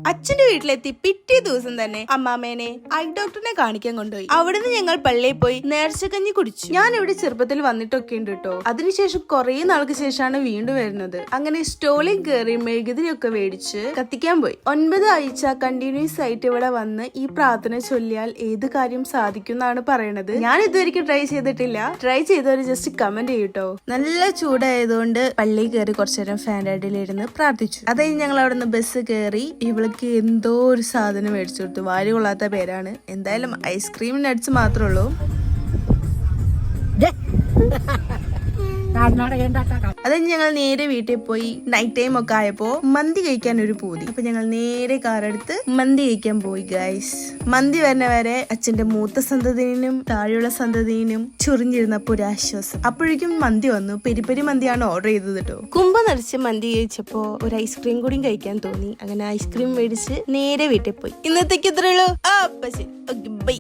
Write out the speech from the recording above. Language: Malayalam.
അച്ഛന്റെ വീട്ടിലെത്തി പിറ്റേ ദിവസം തന്നെ അമ്മാമേനെ ഐ ഡോക്ടറിനെ കാണിക്കാൻ കൊണ്ടുപോയി. അവിടുന്ന് ഞങ്ങൾ പള്ളിയിൽ പോയി നേർച്ചക്കഞ്ഞി കുടിച്ചു. ഞാൻ ഇവിടെ ചെറുപ്പത്തിൽ വന്നിട്ടൊക്കെ ഉണ്ട് കേട്ടോ. അതിനുശേഷം കുറെ നാൾക്ക് ശേഷമാണ് വീണ്ടും വരുന്നത്. അങ്ങനെ സ്റ്റോളിൽ കയറി മെഴുകുതിരിയൊക്കെ മേടിച്ച് കത്തിക്കാൻ പോയി. 9 ആഴ്ച കണ്ടിന്യൂസ് ആയിട്ട് ഇവിടെ വന്ന് ഈ പ്രാർത്ഥന ചൊല്ലിയാൽ ഏത് കാര്യം സാധിക്കും എന്നാണ് പറയണത്. ഞാൻ ഇതുവരെയ്ക്കും ട്രൈ ചെയ്തിട്ടില്ല. ട്രൈ ചെയ്തവര് ജസ്റ്റ് കമന്റ് ചെയ്യൂട്ടോ. നല്ല ചൂടായതുകൊണ്ട് പള്ളിയിൽ കയറി കുറച്ചു നേരം ഫാൻ്റെ അടിയിലിരുന്ന് പ്രാർത്ഥിച്ചു. അതായത് ഞങ്ങൾ അവിടെ നിന്ന് ബസ് കയറി ഇവൾക്ക് എന്തോ ഒരു സാധനം മേടിച്ചു കൊടുത്തു. വാരി കൊള്ളാത്ത പേരാണ്. എന്തായാലും ഐസ്ക്രീം നട്ട്സ് മാത്രമേ ഉള്ളൂ. അത് ഞങ്ങൾ നേരെ വീട്ടിൽ പോയി. നൈറ്റ് ടൈം ഒക്കെ ആയപ്പോ മന്തി കഴിക്കാൻ ഒരു പൂതി. അപ്പൊ ഞങ്ങൾ നേരെ കാറെടുത്ത് മന്തി കഴിക്കാൻ പോയി ഗൈസ്. മന്തി വരുന്ന വരെ അച്ഛന്റെ മൂത്ത സന്തതിനും താഴെയുള്ള സന്തതിനും ചൊറിഞ്ഞിരുന്നപ്പോ ഒരു ആശ്വാസം. അപ്പോഴേക്കും മന്തി വന്നു. പെരിപ്പെരി മന്തിയാണ് ഓർഡർ ചെയ്തത് കേട്ടോ. കുമ്പ നിറച്ച് മന്തി കഴിച്ചപ്പോ ഒരു ഐസ്ക്രീം കൂടി കഴിക്കാൻ തോന്നി. അങ്ങനെ ഐസ്ക്രീം മേടിച്ച് നേരെ വീട്ടിൽ പോയി. ഇന്നത്തേക്ക് ഇത്രയുള്ളൂ.